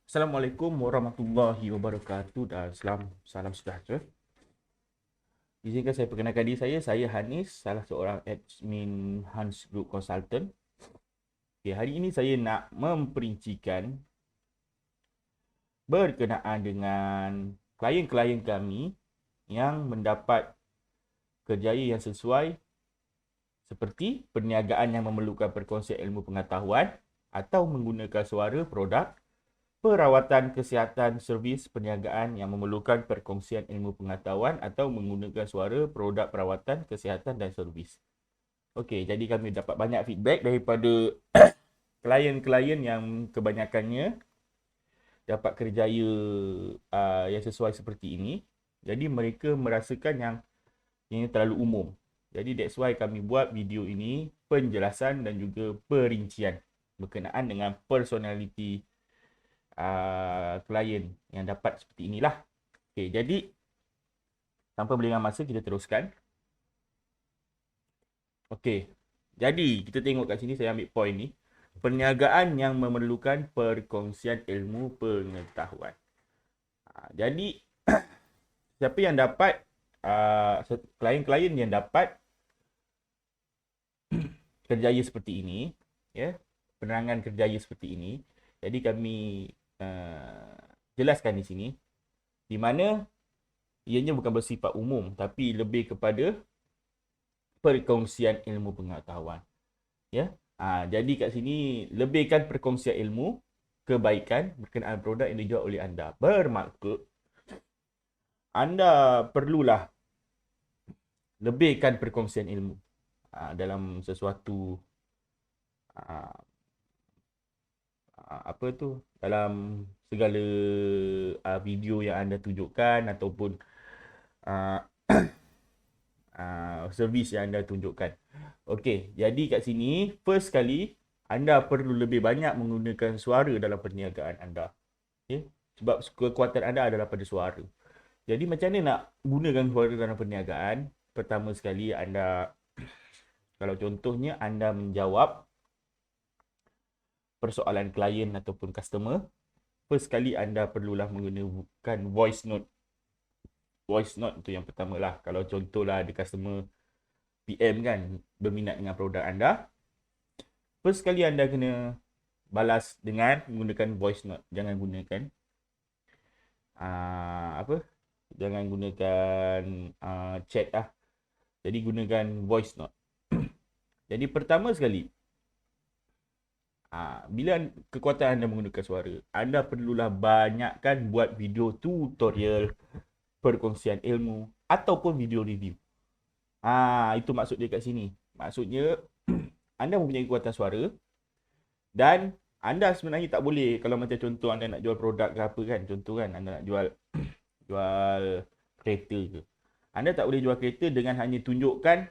Assalamualaikum warahmatullahi wabarakatuh dan salam sejahtera. Izinkan saya perkenalkan diri saya Hanis, salah seorang admin Hans Group Consultant. Okay, hari ini saya nak memperincikan berkenaan dengan klien-klien kami yang mendapat kerjaya yang sesuai seperti perniagaan yang memerlukan perkongsian ilmu pengetahuan atau menggunakan suara produk, perawatan kesihatan servis perniagaan yang memerlukan perkongsian ilmu pengetahuan atau menggunakan suara produk perawatan kesihatan dan servis. Okey, jadi kami dapat banyak feedback daripada klien-klien yang kebanyakannya dapat kerjaya yang sesuai seperti ini. Jadi mereka merasakan yang ini terlalu umum. Jadi that's why kami buat video ini penjelasan dan juga perincian berkenaan dengan personality klien yang dapat seperti inilah. Okey, jadi tanpa melengah masa kita teruskan. Okey. Jadi kita tengok kat sini, saya ambil point ni. Perniagaan yang memerlukan perkongsian ilmu pengetahuan. Jadi siapa yang dapat klien-klien yang dapat kerjaya seperti ini, ya, penerangan kerjaya seperti ini. Jadi kami jelaskan di sini di mana ianya bukan bersifat umum tapi lebih kepada perkongsian ilmu pengetahuan, ya. Jadi kat sini lebihkan perkongsian ilmu kebaikan berkenaan produk yang dijual oleh anda. Bermaksud anda perlulah lebihkan perkongsian ilmu dalam sesuatu apa tu, dalam segala video yang anda tunjukkan ataupun uh, servis yang anda tunjukkan. Okey, jadi kat sini first kali anda perlu lebih banyak menggunakan suara dalam perniagaan anda. Okay? Sebab kekuatan anda adalah pada suara. Jadi macam mana nak gunakan suara dalam perniagaan? Pertama sekali anda, kalau contohnya anda menjawab persoalan klien ataupun customer, first kali anda perlulah menggunakan voice note. Voice note tu yang pertama lah. Kalau contohlah ada customer PM kan, berminat dengan produk anda, first kali anda kena balas dengan menggunakan voice note. Jangan gunakan apa? Jangan gunakan chat lah. Jadi gunakan voice note. Jadi pertama sekali, bila kekuatan anda menggunakan suara, anda perlulah banyakkan buat video tutorial, perkongsian ilmu ataupun video review. Itu maksud dia kat sini. Maksudnya anda mempunyai kekuatan suara dan anda sebenarnya tak boleh, kalau macam contoh anda nak jual produk ke apa kan, contoh kan anda nak jual kereta ke. Anda tak boleh jual kereta dengan hanya tunjukkan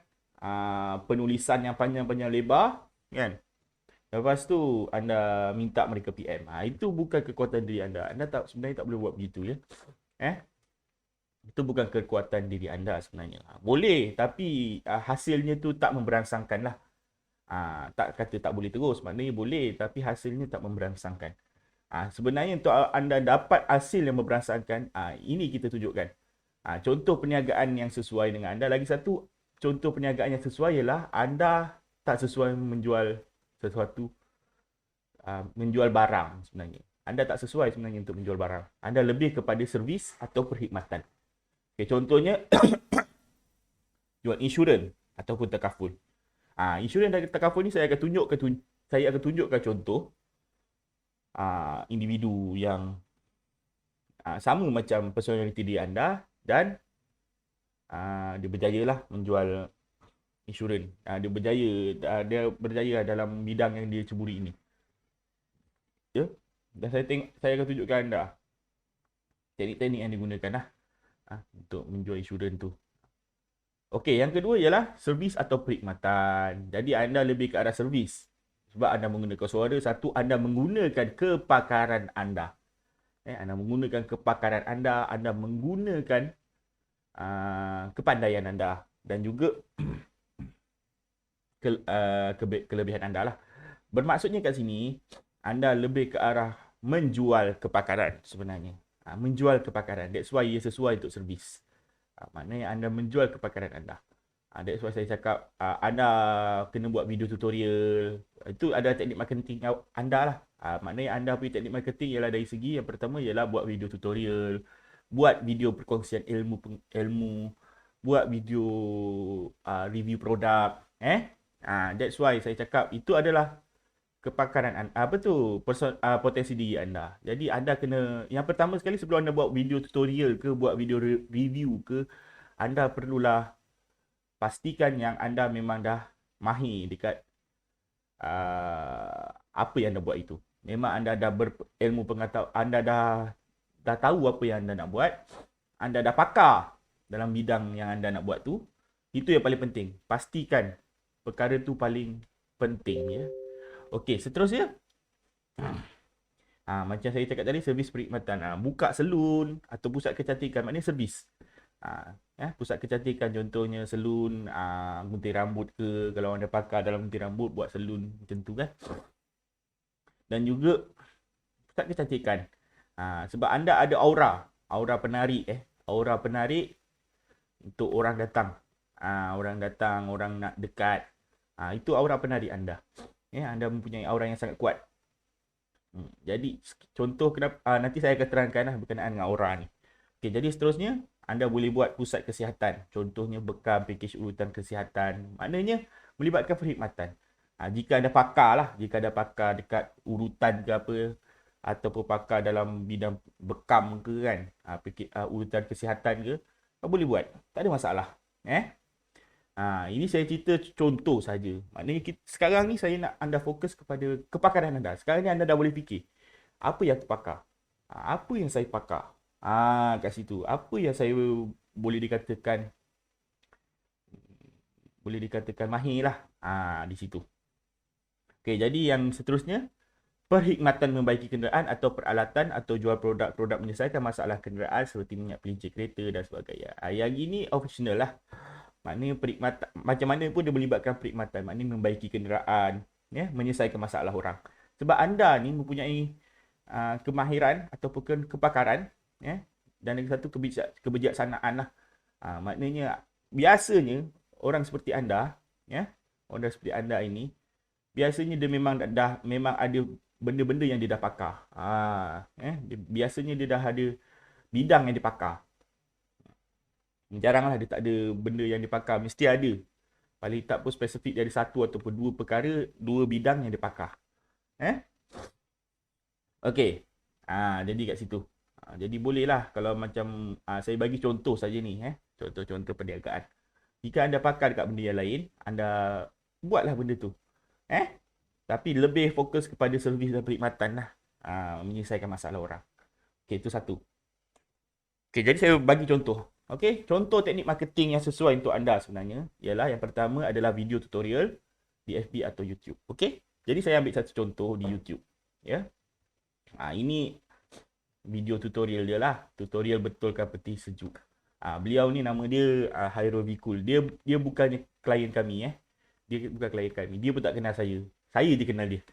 penulisan yang panjang-panjang lebar kan. Lepas tu anda minta mereka PM. Itu bukan kekuatan diri anda. Anda sebenarnya tak boleh buat begitu, ya. Itu bukan kekuatan diri anda sebenarnya. Boleh, tapi hasilnya tu tak memberangsangkan lah. Tak kata tak boleh terus, maknanya boleh, tapi hasilnya tak memberangsangkan. Sebenarnya untuk anda dapat hasil yang memberangsangkan, ini kita tunjukkan. Contoh perniagaan yang sesuai dengan anda. Lagi satu, contoh perniagaan yang sesuai ialah anda tak sesuai menjual sesuatu, menjual barang sebenarnya. Anda tak sesuai sebenarnya untuk menjual barang. Anda lebih kepada servis atau perkhidmatan. Okay, contohnya, jual insurans ataupun takaful. Insurans dan takaful ni saya akan tunjukkan contoh individu yang sama macam personality diri anda dan dia berjaya lah menjual insurans. Dia berjaya dalam bidang yang dia ceburi ini. Ya. Dan saya akan tunjukkan anda teknik-teknik yang digunakan lah untuk menjual insurans tu. Okey, yang kedua ialah servis atau perkhidmatan. Jadi anda lebih ke arah servis. Sebab anda menggunakan suara, satu, anda menggunakan kepakaran anda. Anda menggunakan kepakaran anda menggunakan kepandaian anda dan juga kelebihan anda lah. Bermaksudnya kat sini, anda lebih ke arah menjual kepakaran sebenarnya. Menjual kepakaran. That's why ia sesuai untuk servis. Maknanya anda menjual kepakaran anda. That's why saya cakap anda kena buat video tutorial. Itu ada teknik marketing anda lah. Maknanya anda punya teknik marketing ialah dari segi yang pertama ialah buat video tutorial, buat video perkongsian ilmu, buat video review produk. That's why saya cakap itu adalah kepakaran apa tu potensi diri anda. Jadi anda kena yang pertama sekali sebelum anda buat video tutorial ke buat video review ke, anda perlulah pastikan yang anda memang dah mahir dekat apa yang anda buat itu. Memang anda dah berilmu pengetahuan, anda dah tahu apa yang anda nak buat, anda dah pakar dalam bidang yang anda nak buat tu. Itu yang paling penting. Pastikan perkara tu paling penting ya. Okey, seterusnya macam saya cakap tadi, servis perkhidmatan. Buka salon atau pusat kecantikan, maknanya servis. Pusat kecantikan contohnya salon, gunting rambut ke, kalau anda pakar dalam gunting rambut, buat salon macam tu kan. Dan juga pusat kecantikan. Sebab anda ada aura penarik aura penarik untuk orang datang. Orang nak dekat. Itu aura penarik anda. Anda mempunyai aura yang sangat kuat. Jadi contoh kenapa nanti saya akan terangkan berkenaan dengan aura ni. Okey, jadi seterusnya anda boleh buat pusat kesihatan. Contohnya bekam pakej urutan kesihatan. Maknanya melibatkan perkhidmatan. Jika anda pakar dekat urutan ke apa, ataupun pakar dalam bidang bekam ke kan, urutan kesihatan ke, boleh buat. Tak ada masalah. Ini saya cerita contoh saja. Maknanya sekarang ni saya nak anda fokus kepada kepakaran anda. Sekarang ni anda dah boleh fikir, apa yang terpakar? Apa yang saya pakar? Kat situ. Apa yang saya boleh dikatakan mahir lah. Di situ. Okey, jadi yang seterusnya, perkhidmatan membaiki kenderaan atau peralatan atau jual produk-produk menyelesaikan masalah kenderaan seperti minyak pelincir kereta dan sebagainya. Yang ini optional lah. Maknanya perkhidmatan, macam mana pun dia melibatkan perkhidmatan. Maknanya membaiki kenderaan, menyelesaikan masalah orang. Sebab anda ni mempunyai kemahiran ataupun kepakaran, dan lagi satu kebijaksanaan lah. Maknanya biasanya orang seperti anda, orang seperti anda ini, biasanya dia memang ada benda-benda yang dia dah pakar. Biasanya dia dah ada bidang yang dia pakar. Jaranglah dia tak ada benda yang dia pakar. Mesti ada. Paling tak pun spesifik dari satu ataupun dua perkara, dua bidang yang dia pakar. Okey. Jadi kat situ. Jadi bolehlah kalau macam saya bagi contoh saja ni. Contoh-contoh perniagaan. Jika anda pakar dekat benda yang lain, anda buatlah benda tu. Tapi lebih fokus kepada servis dan perkhidmatan lah. Menyelesaikan masalah orang. Okey, itu satu. Okey, jadi saya bagi contoh. Okey, contoh teknik marketing yang sesuai untuk anda sebenarnya ialah yang pertama adalah video tutorial di FB atau YouTube. Okey, jadi saya ambil satu contoh di YouTube. Ini video tutorial dia lah. Tutorial betulkan peti sejuk. Beliau ni nama dia Hairul Vikul. Dia bukannya klien kami. Dia bukan klien kami. Dia pun tak kenal saya. Saya dia kenal dia.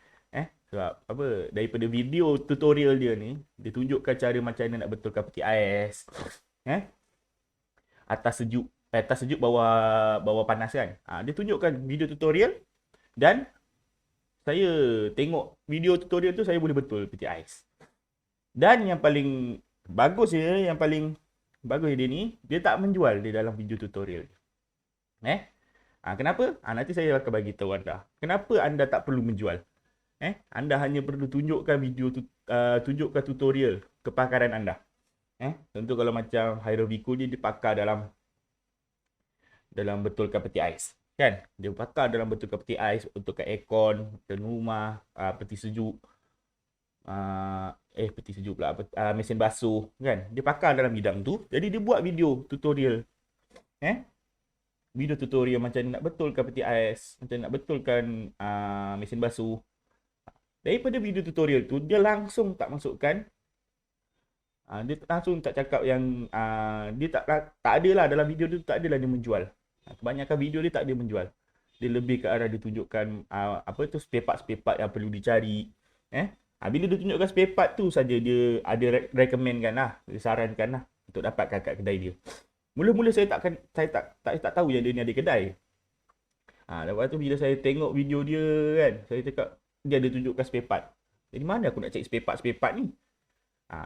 Sebab apa? Daripada video tutorial dia ni, dia tunjukkan cara macam mana nak betulkan peti ais. Atas sejuk bawah panas kan. Dia tunjukkan video tutorial dan saya tengok video tutorial tu, saya boleh betul peti ais. Dan yang paling bagus dia ni, dia tak menjual di dalam video tutorial. Kenapa? Nanti saya akan bagi tahu anda. Kenapa anda tak perlu menjual? Anda hanya perlu tunjukkan video tunjukkan tutorial kepakaran anda. Contoh kalau macam Hairul Vikul dia pakar dalam betulkan peti ais. Kan? Dia pakar dalam betulkan peti ais, betulkan aircon dan rumah, peti sejuk. Peti sejuk pula, mesin basuh kan. Dia pakar dalam bidang tu. Jadi dia buat video tutorial. Video tutorial macam nak betulkan peti ais, macam nak betulkan mesin basuh. Daripada video tutorial tu, dia langsung tak masukkan, dia langsung tak cakap yang dia tak ada lah dalam video tu, tak adalah dia menjual. Kebanyakan video dia tak ada menjual. Dia lebih ke arah dia tunjukkan spare part yang perlu dicari. Bila dia tunjukkan spare part tu saja dia ada recommend kan lah, dia sarankan lah untuk dapatkan kat kedai dia. Mula-mula saya tak tahu yang dia ni ada kedai. Lepas tu bila saya tengok video dia kan, saya cakap dia ada tunjukkan spare part. Jadi mana aku nak cari spare part ni?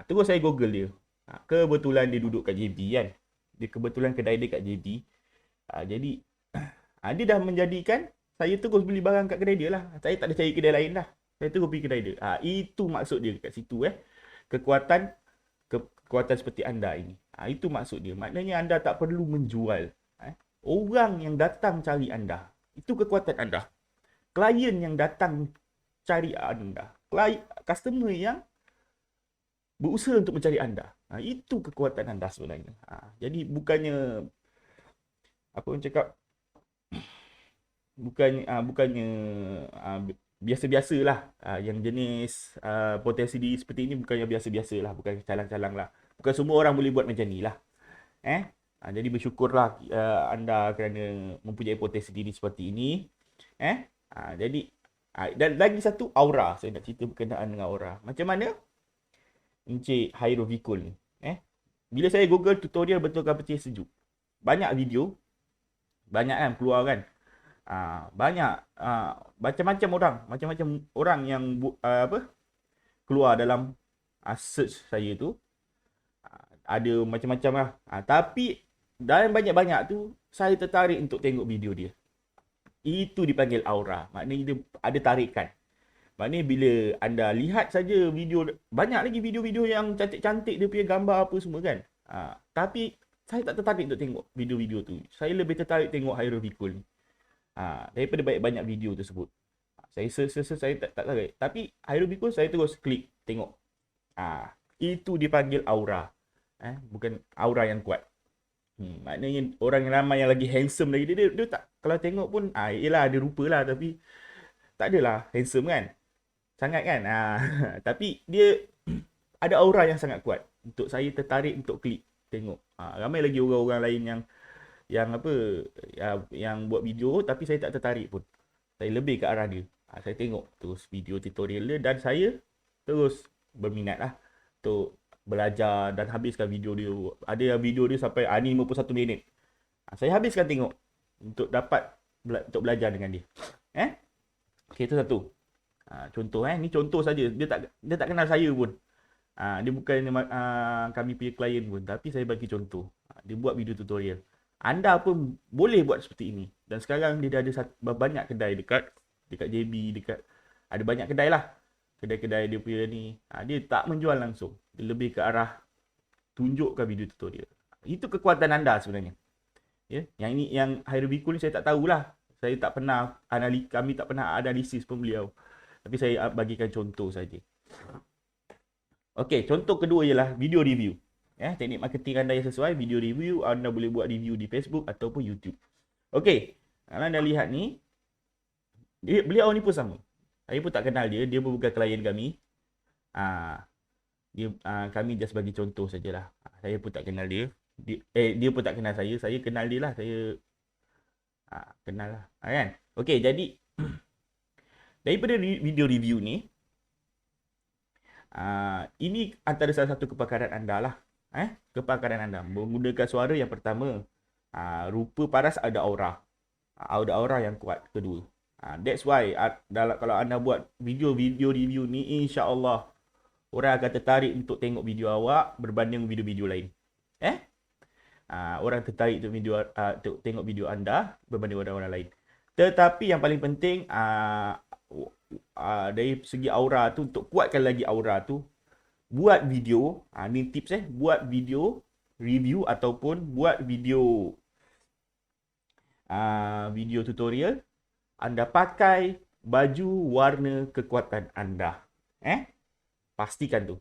Terus saya google dia. Kebetulan dia duduk kat JB kan. Dia kebetulan kedai dia kat JB. Jadi dia dah menjadikan saya terus beli barang kat kedai dia lah. Saya tak ada cari kedai lain lah. Saya terus pergi kedai dia. Itu maksud dia kat situ Kekuatan kekuatan seperti anda ini. Itu maksud dia. Maknanya anda tak perlu menjual. Orang yang datang cari anda. Itu kekuatan anda. Klien yang datang cari anda. Customer yang berusaha untuk mencari anda. Itu kekuatan anda sebenarnya. Jadi bukannya apa orang cakap, bukannya biasa-biasa lah. Yang jenis potensi diri seperti ini bukannya biasa-biasa lah. Bukan calang-calang lah. Bukan semua orang boleh buat macam ni lah. Jadi bersyukurlah anda kerana mempunyai potensi diri seperti ini. Jadi dan lagi satu, aura. Saya nak cerita berkenaan dengan aura. Macam mana Encik Hairul Vikul ni? Bila saya google tutorial betulkan peci sejuk, banyak video, banyak kan keluar kan. Banyak macam-macam orang yang keluar dalam search saya tu. Ada macam-macam lah. Tapi dalam banyak-banyak tu saya tertarik untuk tengok video dia. Itu dipanggil aura. Maknanya dia ada tarikan. Maknanya bila anda lihat saja video, banyak lagi video-video yang cantik-cantik dia punya gambar apa semua kan. Tapi saya tak tertarik untuk tengok video-video tu. Saya lebih tertarik tengok Hairul Vikul ni. Daripada banyak video tersebut. Saya saya tak tertarik. Tapi Hairul Vikul saya terus klik tengok. Itu dipanggil aura. Bukan aura yang kuat. Maknanya orang yang ramai yang lagi handsome lagi dia tak, kalau tengok pun yelah ada rupa lah, tapi tak adalah handsome kan. Sangat kan. Tapi dia ada aura yang sangat kuat untuk saya tertarik untuk klik tengok. Ramai lagi orang-orang lain yang buat video tapi saya tak tertarik pun. Saya lebih ke arah dia. Saya tengok terus video tutorial dia dan saya terus berminat lah untuk belajar dan habiskan video dia. Ada video dia sampai ni 51 minit. Saya habiskan tengok untuk dapat untuk belajar dengan dia. Okay, itu satu. Contoh ni contoh saja. Dia tak kenal saya pun. Dia bukan kami punya klien pun, tapi saya bagi contoh. Dia buat video tutorial. Anda pun boleh buat seperti ini. Dan sekarang dia dah ada banyak kedai dekat JB, ada banyak kedai lah. Kedai-kedai dia punya ni. Dia tak menjual langsung. Dia lebih ke arah tunjukkan video tutorial. Itu kekuatan anda sebenarnya. Yang ini, yang Hairul Vikul ni saya tak tahulah. Saya tak pernah kami tak pernah analisis pun beliau. Tapi saya bagikan contoh saja. Okey, contoh kedua ialah video review. Teknik marketing anda yang sesuai, video review. Anda boleh buat review di Facebook ataupun YouTube. Okey, kalau anda lihat ni, beliau ni pun sama. Saya pun tak kenal dia. Dia pun bukan klien kami. Kami just bagi contoh sajalah. Saya pun tak kenal dia. Dia pun tak kenal saya. Saya kenal dia lah. Saya kenal lah. Kan? Okey, jadi daripada video review ni, ini antara salah satu kepakaran anda lah. Kepakaran anda menggunakan suara yang pertama. Rupa paras, ada aura. Ada aura yang kuat kedua. That's why kalau anda buat video review ni, insya-Allah orang akan tertarik untuk tengok video awak berbanding video-video lain. Orang tertarik untuk tengok video anda berbanding orang-orang lain. Tetapi yang paling penting dari segi aura tu, untuk kuatkan lagi aura tu, buat video, ni tips buat video review ataupun buat video video tutorial, anda pakai baju warna kekuatan anda. Pastikan tu.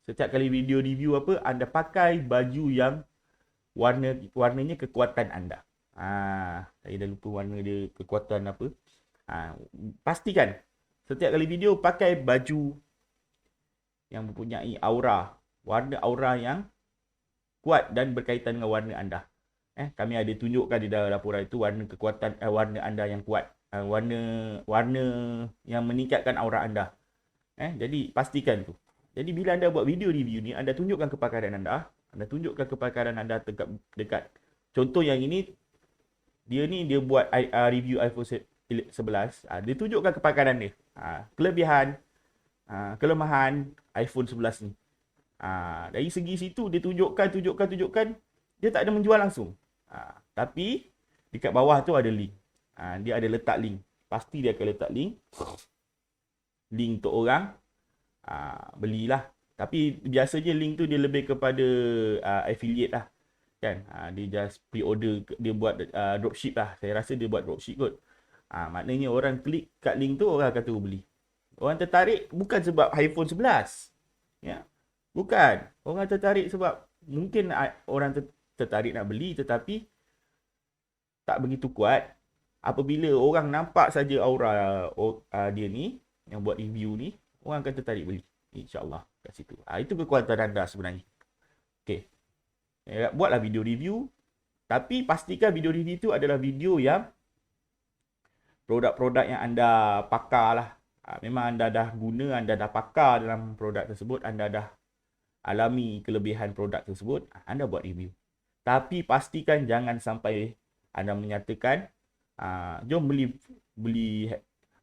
Setiap kali video review apa, anda pakai baju yang warnanya kekuatan anda. Saya dah lupa warna dia kekuatan apa. Pastikan setiap kali video pakai baju yang mempunyai aura, warna aura yang kuat dan berkaitan dengan warna anda. Kami ada tunjukkan di dalam laporan itu warna kekuatan warna anda yang kuat, warna yang meningkatkan aura anda. Jadi pastikan tu. Jadi bila anda buat video review ni, anda tunjukkan kepakaran anda. Anda tunjukkan kepakaran anda dekat. Contoh yang ini, dia buat review iPhone 11. Dia tunjukkan kepakaran dia. Kelebihan, kelemahan iPhone 11 ni. Dari segi situ dia tunjukkan. Dia tak ada menjual langsung. Tapi dekat bawah tu ada link. Dia ada letak link. Pasti dia akan letak link. Link untuk orang belilah. Tapi biasanya link tu dia lebih kepada affiliate lah. Kan? Dia just pre-order, dia buat dropship lah. Saya rasa dia buat dropship kot. Maknanya orang klik kat link tu, orang akan terus beli. Orang tertarik bukan sebab iPhone 11. Ya. Bukan. Orang tertarik sebab mungkin orang tertarik nak beli tetapi tak begitu kuat. Apabila orang nampak saja aura dia ni, yang buat review ni, orang akan tertarik beli. InsyaAllah kat situ. Itu kekuatan anda sebenarnya. Okay. Buatlah video review. Tapi pastikan video review tu adalah video yang produk-produk yang anda pakar lah. Memang anda dah guna, anda dah pakar dalam produk tersebut, anda dah alami kelebihan produk tersebut, anda buat review. Tapi pastikan jangan sampai anda menyatakan, jom beli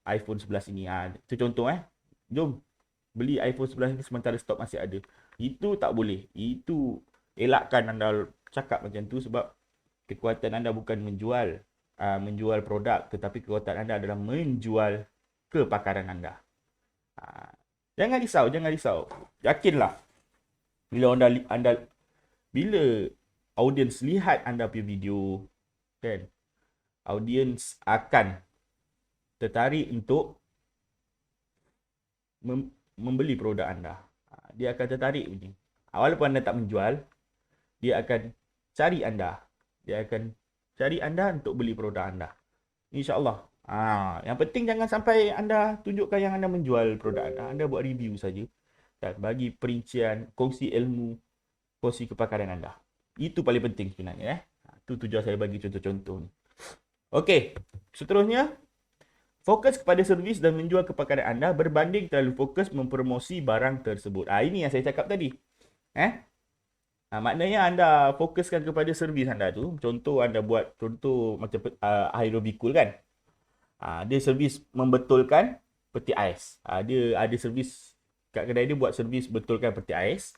iPhone 11 ini. Itu contoh jom beli iPhone 11 ini sementara stok masih ada. Itu tak boleh. Itu elakkan anda cakap macam tu sebab kekuatan anda bukan menjual produk, tetapi kekuatan anda adalah menjual kepakaran anda. Jangan risau. Yakinlah. Bila audiens lihat anda punya video, kan, audiens akan tertarik untuk membeli produk anda. Dia akan tertarik punya. Walaupun anda tak menjual, dia akan cari anda. Dia akan cari anda untuk beli produk anda. InsyaAllah. Yang penting jangan sampai anda tunjukkan yang anda menjual produk anda. Anda buat review saja. Dan bagi perincian, kongsi ilmu, kongsi kepakaran anda. Itu paling penting sebenarnya. Itu tujuan saya bagi contoh-contoh ni. Okey. Seterusnya, fokus kepada servis dan menjual kepakaran anda berbanding terlalu fokus mempromosi barang tersebut. Ini yang saya cakap tadi. Maknanya anda fokuskan kepada servis anda tu. Contoh anda buat contoh macam Aerobicul kan. Dia servis membetulkan peti ais. Dia ada servis kat kedai dia, buat servis betulkan peti ais.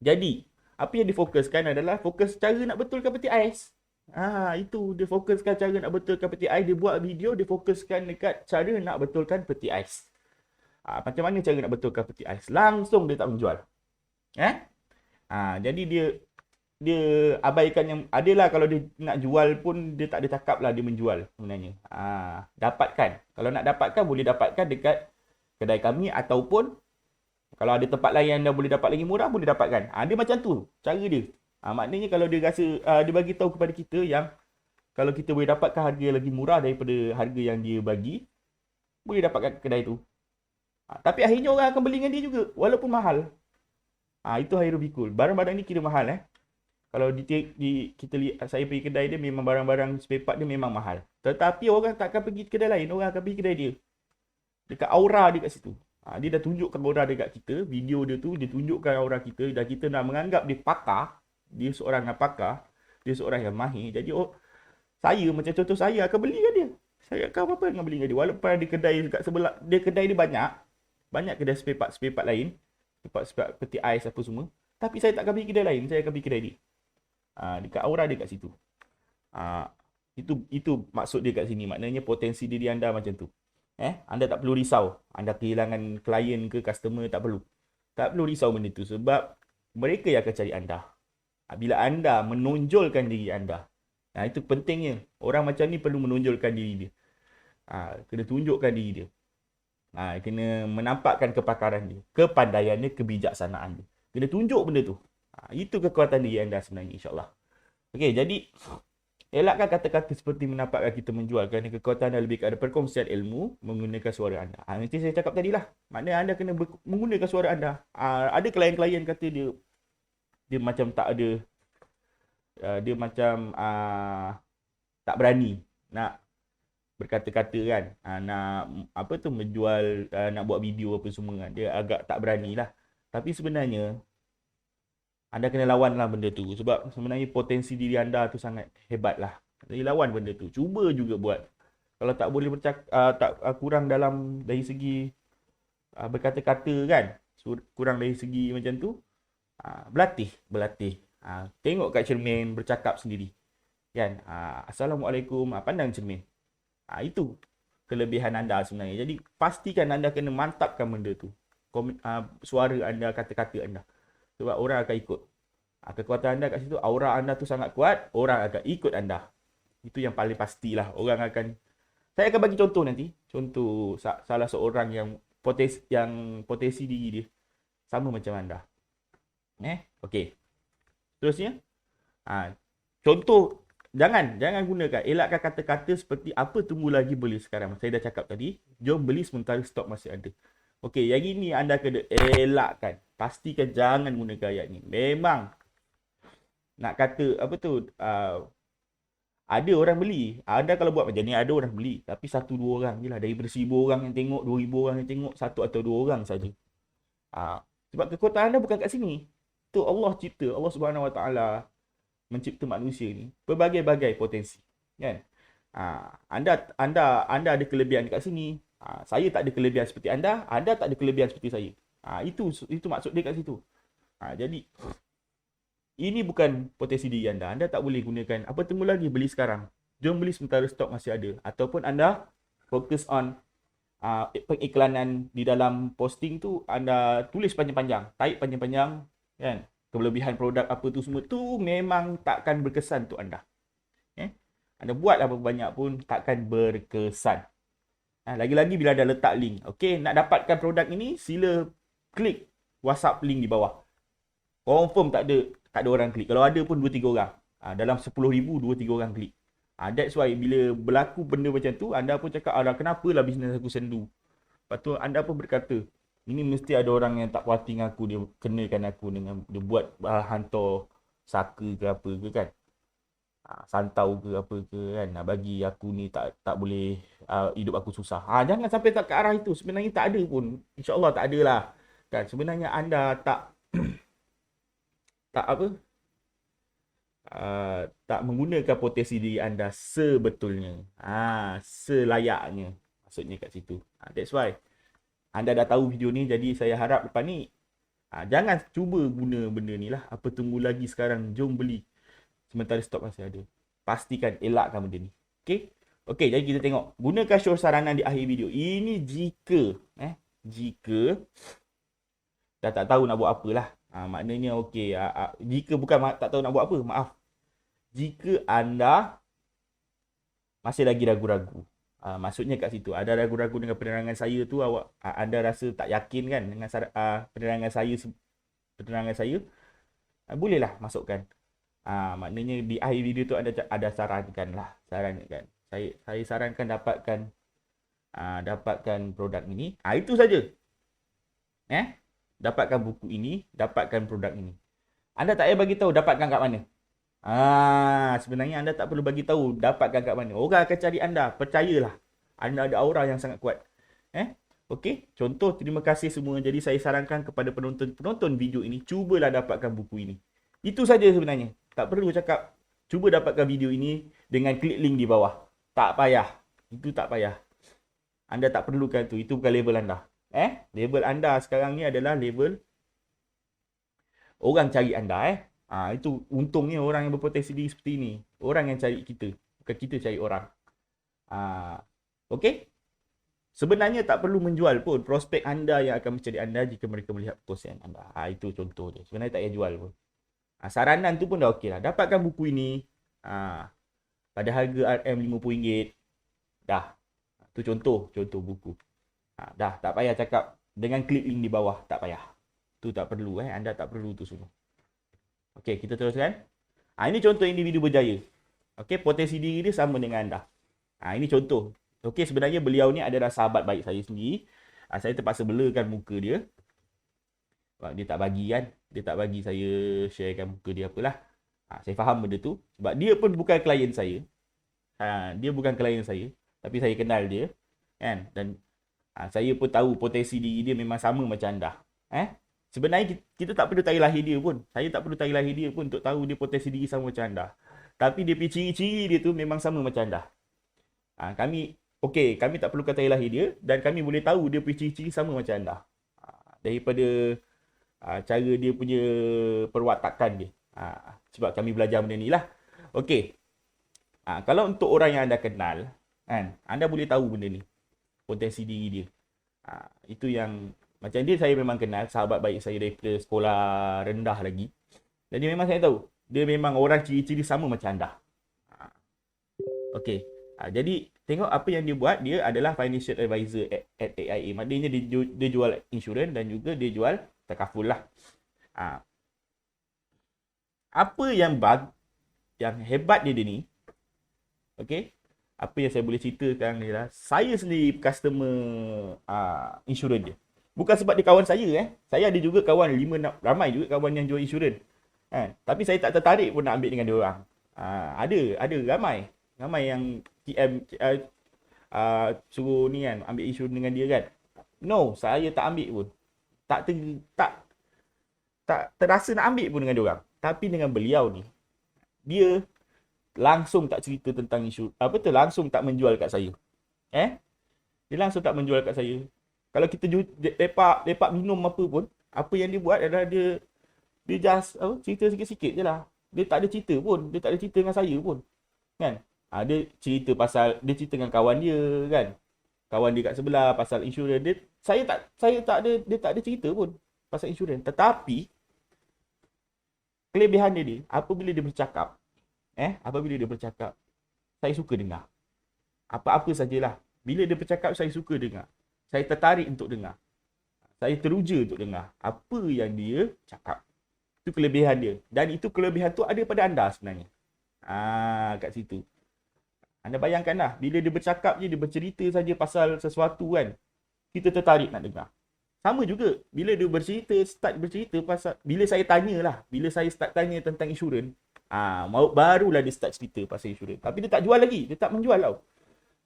Jadi, apa yang difokuskan adalah fokus cara nak betulkan peti ais. Itu dia fokuskan cara nak betulkan peti ais. Dia buat video, dia fokuskan dekat cara nak betulkan peti ais. Macam mana cara nak betulkan peti ais? Langsung dia tak menjual. Jadi dia abaikan yang adalah. Kalau dia nak jual pun dia tak ada cakap lah dia menjual sebenarnya. Dapatkan. Kalau nak dapatkan, boleh dapatkan dekat kedai kami, ataupun kalau ada tempat lain yang anda boleh dapat lagi murah, boleh dapatkan. Dia macam tu cara dia. Maknanya kalau dia rasa, dia bagi tahu kepada kita yang kalau kita boleh dapatkan harga lagi murah daripada harga yang dia bagi, boleh dapatkan kedai tu. Tapi akhirnya orang akan beli dengan dia juga walaupun mahal. Itu Aerobicul. Barang-barang ni kira mahal. Kalau kita lihat, saya pergi kedai dia, memang barang-barang spare part dia memang mahal. Tetapi orang tak akan pergi kedai lain, orang akan pergi kedai dia. Dekat aura dia kat situ. Dia dah tunjukkan aura dia kat kita. Video dia tu, dia tunjukkan aura kita. Dan kita nak menganggap dia pakar. Dia seorang yang pakar. Dia seorang yang mahir. Jadi saya, macam contoh saya akan beli dengan dia. Saya akan apa-apa dengan beli dengan dia. Walaupun ada kedai dekat sebelah. Dia kedai dia banyak. Banyak kedai spare part lain. Spare part peti ais apa semua. Tapi saya tak akan pergi kedai lain. Saya akan pergi kedai dia. Dekat aura dia kat situ. Itu maksud dia kat sini. Maknanya potensi diri anda macam tu. Anda tak perlu risau. Anda kehilangan klien ke customer, tak perlu. Tak perlu risau benda tu. Sebab mereka yang akan cari anda. Bila anda menonjolkan diri anda. Itu pentingnya. Orang macam ni perlu menonjolkan diri dia. Kena tunjukkan diri dia. Kena menampakkan kepakaran dia. Kepandaian dia, kebijaksanaan dia. Kena tunjuk benda tu. Itu kekuatan diri anda sebenarnya, insyaAllah. Okey, jadi elakkan kata-kata seperti menampakkan kita menjual, kerana kekuatan anda lebih kepada perkongsian ilmu menggunakan suara anda. Nanti saya cakap tadilah. Maknanya anda kena menggunakan suara anda. Ada klien-klien kata dia macam tak ada, dia macam tak berani nak berkata-kata kan. Nak apa tu menjual, nak buat video apa semua kan. Dia agak tak berani lah. Tapi sebenarnya anda kena lawan lah benda tu. Sebab sebenarnya potensi diri anda tu sangat hebat lah. Jadi lawan benda tu. Cuba juga buat. Kalau tak boleh tak kurang dalam dari segi berkata-kata kan. Kurang dari segi macam tu. Berlatih. Tengok kat cermin, bercakap sendiri. Kan? Assalamualaikum. Pandang cermin. Itu kelebihan anda sebenarnya. Jadi pastikan anda kena mantapkan benda tu. Suara anda, kata-kata anda. Sebab orang akan ikut. Kekuatan anda kat situ, aura anda tu sangat kuat, orang akan ikut anda. Itu yang paling pastilah. Saya akan bagi contoh nanti. Contoh salah seorang yang potensi diri dia sama macam anda. Okey. Terusnya, contoh, jangan gunakan, elakkan kata-kata seperti apa tunggu lagi beli sekarang. Saya dah cakap tadi, jom beli sementara stok masih ada. Okey, yang ini anda kena elakkan. Pastikan jangan gunakan ayat ni. Memang nak kata apa tu, ada orang beli. Anda kalau buat macam ni ada orang beli, tapi 1-2 orang je lah. Daripada 1000 orang yang tengok, 2000 orang yang tengok, 1 atau 2 orang saja. Sebab kekuatan anda bukan kat sini. Tu Allah cipta, Allah Subhanahu Wa Taala mencipta manusia ni berbagai-bagai potensi, kan? Anda ada kelebihan kat sini. Saya tak ada kelebihan seperti anda tak ada kelebihan seperti saya. Itu maksud dia kat situ. Jadi ini bukan potensi diri anda. Anda tak boleh gunakan apa tunggu lagi beli sekarang. Jom beli sementara stok masih ada. Ataupun anda fokus on pengiklanan di dalam posting tu, anda tulis panjang-panjang, type panjang-panjang, kan? Kelebihan produk apa tu semua tu memang takkan berkesan untuk anda. Anda buat apa banyak pun takkan berkesan. Lagi-lagi bila ada letak link. Okey, nak dapatkan produk ini sila klik WhatsApp link di bawah. Confirm tak ada orang klik. Kalau ada pun 2-3 orang. Dalam 10,000 2-3 orang klik. That's why bila berlaku benda macam tu, anda pun cakap, kenapalah bisnes aku sendu. Lepas tu anda pun berkata, ini mesti ada orang yang tak puas hati dengan aku, dia kenakan aku dengan dia buat hantar saka ke apa ke kan. Santau ke apa ke kan, nak bagi aku ni tak boleh, hidup aku susah. Jangan sampai tak ke arah itu. Sebenarnya tak ada pun. InsyaAllah tak ada lah. Kan sebenarnya anda tak apa? Tak menggunakan potensi diri anda sebetulnya. Selayaknya. Maksudnya kat situ. That's why anda dah tahu video ni, jadi saya harap lepas ni jangan cuba guna benda ni lah. Apa tunggu lagi sekarang, jom beli sementara stok masih ada. Pastikan elakkan benda ni. Okey, jadi kita tengok. Gunakan show saranan di akhir video. Ini jika dah tak tahu nak buat apa lah. Maknanya okey. Jika bukan tak tahu nak buat apa, maaf. Jika anda masih lagi ragu-ragu. Maksudnya kat situ ada ragu-ragu dengan penerangan saya tu, anda rasa tak yakin kan dengan penerangan saya, bolehlah masukkan. Maknanya di akhir video tu ada sarankan. Saya sarankan dapatkan produk ini. Itu saja. Dapatkan buku ini, dapatkan produk ini. Anda tak payah bagi tahu dapatkan kat mana. Sebenarnya anda tak perlu bagi tahu dapatkan kat mana. Orang akan cari anda, percayalah. Anda ada aura yang sangat kuat. Okey, contoh, terima kasih semua. Jadi saya sarankan kepada penonton video ini, cubalah dapatkan buku ini. Itu saja sebenarnya. Tak perlu cakap cuba dapatkan video ini dengan klik link di bawah. Tak payah. Itu tak payah. Anda tak perlukan tu. Itu bukan level anda. Level anda sekarang ni adalah level orang cari anda. Itu untungnya orang yang berpotensi diri seperti ini. Orang yang cari kita. Bukan kita cari orang. Okey? Sebenarnya tak perlu menjual pun. Prospek anda yang akan mencari anda jika mereka melihat perkongsian anda. Itu contoh dia. Sebenarnya tak payah jual pun. Saranan tu pun dah okey lah. Dapatkan buku ini. Pada harga RM50. Dah. Tu contoh buku. Dah. Tak payah cakap dengan klik link di bawah. Tak payah. Tu tak perlu. Anda tak perlu tu semua. Okey, kita teruskan. Ini contoh individu berjaya. Okey, potensi diri dia sama dengan anda. Ini contoh. Okey, sebenarnya beliau ni adalah sahabat baik saya sendiri. Saya terpaksa blurkan muka dia. Dia tak bagi kan. Dia tak bagi saya sharekan muka dia apalah. Saya faham benda tu. Sebab dia pun bukan klien saya. Dia bukan klien saya. Tapi saya kenal dia, kan? Dan saya pun tahu potensi diri dia memang sama macam anda. Sebenarnya kita tak perlu tarik lahir dia pun. Saya tak perlu tarik lahir dia pun untuk tahu dia potensi diri sama macam anda. Tapi dia punya ciri-ciri dia tu memang sama macam anda. Kami tak perlu tarik lahir dia dan kami boleh tahu dia punya ciri-ciri sama macam anda. Daripada cara dia punya perwatakan dia. Sebab kami belajar benda ni lah. Okey. Kalau untuk orang yang anda kenal, kan, anda boleh tahu benda ni. Potensi diri dia. Itu yang macam dia saya memang kenal, sahabat baik saya daripada sekolah rendah lagi. Dan dia memang saya tahu, dia memang orang ciri-ciri sama macam anda. Okey. Jadi tengok apa yang dia buat, dia adalah financial advisor at AIA. Maknanya dia jual insurans dan juga dia jual takaful lah. Apa yang hebat dia ni, okey? Apa yang saya boleh cerita sekarang ni lah, saya sendiri customer insurans dia. Bukan sebab dia kawan saya. Saya ada juga kawan, ramai juga kawan yang jual insurans. Tapi saya tak tertarik pun nak ambil dengan dia orang. Ada ramai yang TM suruh ni kan, ambil insurans dengan dia kan. No, saya tak ambil pun. Tak terasa nak ambil pun dengan dia orang. Tapi dengan beliau ni, dia langsung tak cerita tentang isu langsung tak menjual kat saya. Dia langsung tak menjual kat saya. Kalau kita lepak minum apa pun, apa yang dia buat adalah dia just cerita sikit-sikit je lah. Dia tak ada cerita pun, dia tak ada cerita dengan saya pun. Kan? Dia cerita dengan kawan dia kan. Kawan dia kat sebelah pasal insurans dia. Dia tak ada cerita pun pasal insurans. Tetapi kelebihan dia apabila dia bercakap, saya suka dengar. Apa-apa sajalah. Bila dia bercakap, saya suka dengar. Saya tertarik untuk dengar. Saya teruja untuk dengar apa yang dia cakap. Itu kelebihan dia. Dan itu kelebihan tu ada pada anda sebenarnya. Kat situ. Anda bayangkanlah, bila dia bercakap je, dia bercerita saja pasal sesuatu kan, kita tertarik nak dengar. Sama juga, bila dia start bercerita pasal, bila saya start tanya tentang insurans, barulah dia start cerita pasal insurans. Tapi dia tak jual lagi, dia tak menjual tau.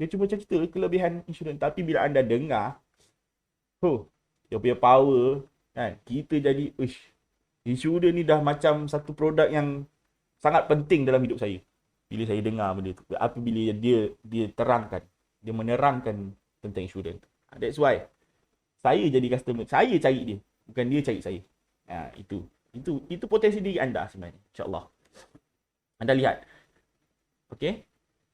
Dia cuma cerita kelebihan insurans. Tapi bila anda dengar, dia punya power, kan, kita jadi, insurans ni dah macam satu produk yang sangat penting dalam hidup saya. Bila saya dengar benda tu, apabila dia terangkan, dia menerangkan tentang insurans. That's why saya jadi customer, saya cari dia, bukan dia cari saya. Itu potensi diri anda sebenarnya, insya-Allah. Anda lihat. Okey?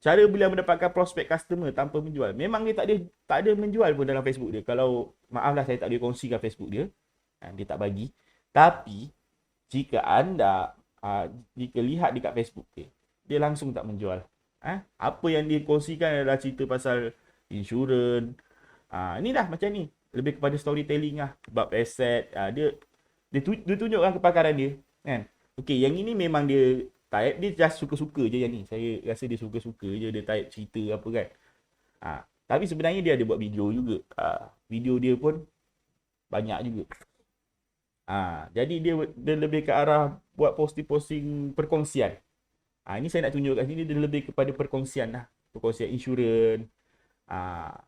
Cara beliau mendapatkan prospek customer tanpa menjual. Memang dia tak ada menjual pun dalam Facebook dia. Kalau maaflah saya tak boleh kongsikan Facebook dia. Dia tak bagi. Tapi jika anda jika lihat dekat Facebook dia langsung tak menjual. Apa yang dia kongsikan adalah cerita pasal insurans. Ni dah macam ni. Lebih kepada storytelling lah. Bab aset. Dia tunjukkan kepakaran dia. Kan? Okey, yang ini memang dia type. Dia just suka-suka je yang ni. Saya rasa dia suka-suka je. Dia type cerita apa kan. Tapi sebenarnya dia ada buat video juga. Video dia pun banyak juga. Jadi dia lebih ke arah buat posting-posting perkongsian. Ini saya nak tunjuk kat sini, dia lebih kepada perkongsian lah. Perkongsian insurans,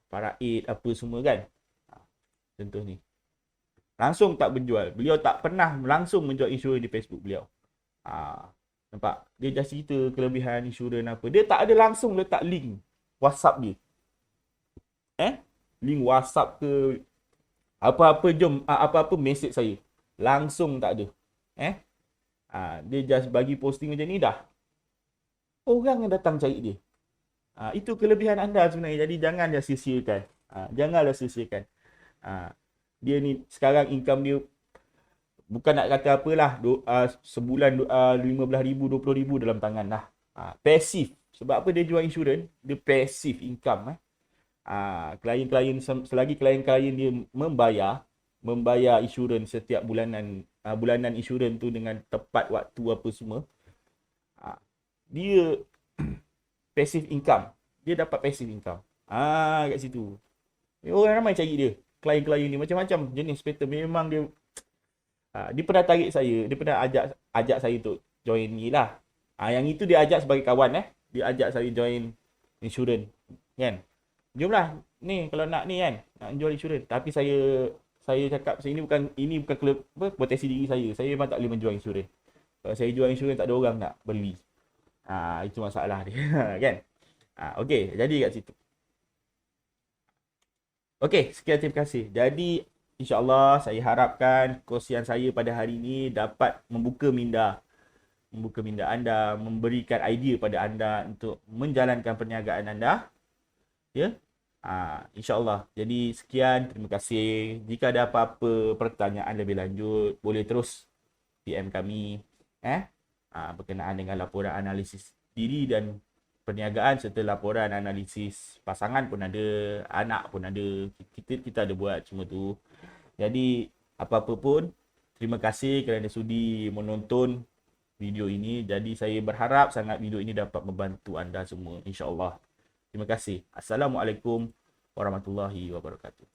faraid, apa semua kan. Contoh ni. Langsung tak menjual. Beliau tak pernah langsung menjual insurans di Facebook beliau. Nampak? Dia just cerita kelebihan insurans apa. Dia tak ada langsung letak link WhatsApp dia. Link WhatsApp ke apa-apa, jom apa-apa message saya. Langsung tak ada. Dia just bagi posting macam ni dah. Orang yang datang cari dia. Itu kelebihan anda sebenarnya. Jadi janganlah sia-siakan. Janganlah sia-siakan. Dia ni sekarang income dia bukan nak kata apalah, sebulan 15,000, 20,000 dalam tangan lah. Pasif. Sebab apa dia jual insurans? Dia pasif income. Klien-klien, selagi klien-klien dia membayar insurans setiap bulanan insurans tu dengan tepat waktu apa semua, dia passive income. Dia dapat passive income. Kat situ. Orang ramai cari dia. Klien-klien ni macam-macam jenis pattern. Memang dia pernah tarik saya. Dia pernah ajak saya untuk join ni lah. Yang itu dia ajak sebagai kawan. Dia ajak saya join insurans. Kan? Jomlah ni kalau nak ni kan, nak jual insurans. Tapi saya cakap ini bukan klub apa potensi diri saya. Saya memang tak boleh menjual insurans. Kalau saya jual insurans tak ada orang nak beli. Itu masalah dia kan. Okey, jadi kat situ. Okey, sekian terima kasih. Jadi insya-Allah saya harapkan kongsian saya pada hari ini dapat membuka minda anda, memberikan idea pada anda untuk menjalankan perniagaan anda, ya. InsyaAllah. Jadi sekian, terima kasih. Jika ada apa-apa pertanyaan lebih lanjut, boleh terus PM kami berkenaan dengan laporan analisis diri dan perniagaan serta laporan analisis pasangan pun ada, anak pun ada. Kita ada buat semua tu. Jadi apa-apa pun, terima kasih kerana sudi menonton video ini. Jadi saya berharap sangat video ini dapat membantu anda semua, insya-Allah. Terima kasih. Assalamualaikum warahmatullahi wabarakatuh.